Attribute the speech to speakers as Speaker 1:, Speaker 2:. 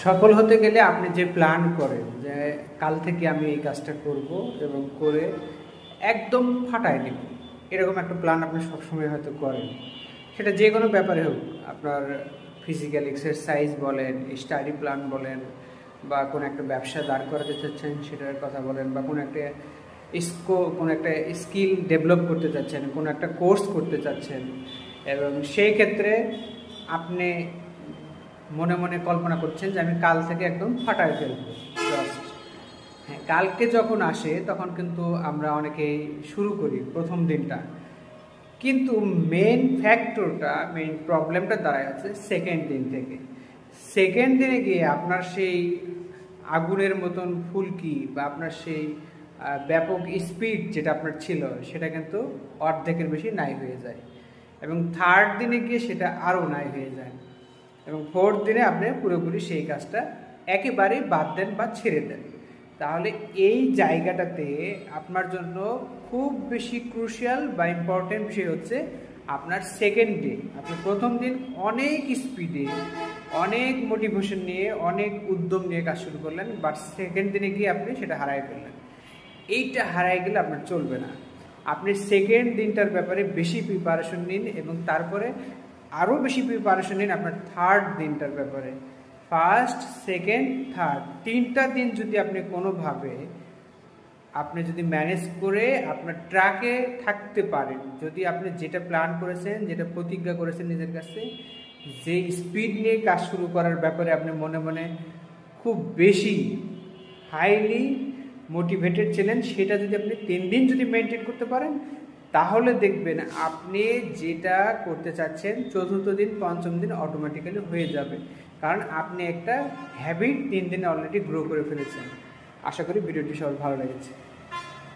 Speaker 1: সফল হতে গেলে আপনি যে প্ল্যান করেন যে কাল থেকে আমি এই কাজটা করব এবং করে একদম ফাটায় নেব, এরকম একটা প্ল্যান আপনি সবসময় হয়তো করেন। সেটা যে কোনো ব্যাপারে হোক, আপনার ফিজিক্যাল এক্সারসাইজ বলেন, স্টাডি প্ল্যান বলেন, বা কোনো একটা ব্যবসা দাঁড় করাতে চাচ্ছেন সেটার কথা বলেন, বা কোনো একটা স্কিল ডেভেলপ করতে চাচ্ছেন, কোনো একটা কোর্স করতে চাচ্ছেন, এবং সেই ক্ষেত্রে আপনি মনে মনে কল্পনা করছেন যে আমি কাল থেকে একদম ফাটায় ফেলবো জাস্ট। হ্যাঁ, কালকে যখন আসে তখন কিন্তু আমরা অনেকেই শুরু করি প্রথম দিনটা, কিন্তু মেইন প্রবলেমটা দাঁড়ায় আছে সেকেন্ড দিন থেকে। সেকেন্ড দিনে গিয়ে আপনার সেই আগুনের মতন ফুলকি বা আপনার সেই ব্যাপক স্পিড যেটা আপনার ছিল সেটা কিন্তু অর্ধেকের বেশি নাই হয়ে যায়, এবং থার্ড দিনে গিয়ে সেটা আরও নাই হয়ে যায়, এবং ফোর্থ দিনে আপনি পুরোপুরি সেই কাজটা একেবারেই বাদ দেন বা ছেড়ে দেন। তাহলে এই জায়গাটাতে আপনার জন্য খুব বেশি ক্রুশিয়াল বা ইম্পর্টেন্ট বিষয় হচ্ছে আপনার সেকেন্ড ডে। আপনি প্রথম দিন অনেক স্পিডে, অনেক মোটিভেশন নিয়ে, অনেক উদ্যম নিয়ে কাজ শুরু করলেন, বাট সেকেন্ড দিনে গিয়ে আপনি সেটা হারাই ফেললেন। এইটা হারাই গেলে আপনার চলবে না। আপনি সেকেন্ড দিনটার ব্যাপারে বেশি প্রিপারেশন নিন, এবং তারপরে আরও বেশি প্রিপারেশন নিন আপনার থার্ড দিনটার ব্যাপারে। ফার্স্ট, সেকেন্ড, থার্ড, তিনটা দিন যদি আপনি কোনোভাবে আপনি যদি ম্যানেজ করে আপনার ট্র্যাকে থাকতে পারেন, যদি আপনি যেটা প্ল্যান করেছেন, যেটা প্রতিজ্ঞা করেছেন নিজের কাছে, যে স্পিড নিয়ে কাজ শুরু করার ব্যাপারে আপনি মনে মনে খুব বেশি হাইলি মোটিভেটেড ছিলেন, সেটা যদি আপনি 3 দিন যদি মেনটেন করতে পারেন, তাহলে দেখবেন আপনি যেটা করতে চাচ্ছেন চতুর্থ দিন, পঞ্চম দিন অটোমেটিক্যালি হয়ে যাবে, কারণ আপনি একটা হ্যাবিট 3 দিনে অলরেডি গ্রো করে ফেলেছেন। আশা করি ভিডিওটি সবার ভালো লেগেছে।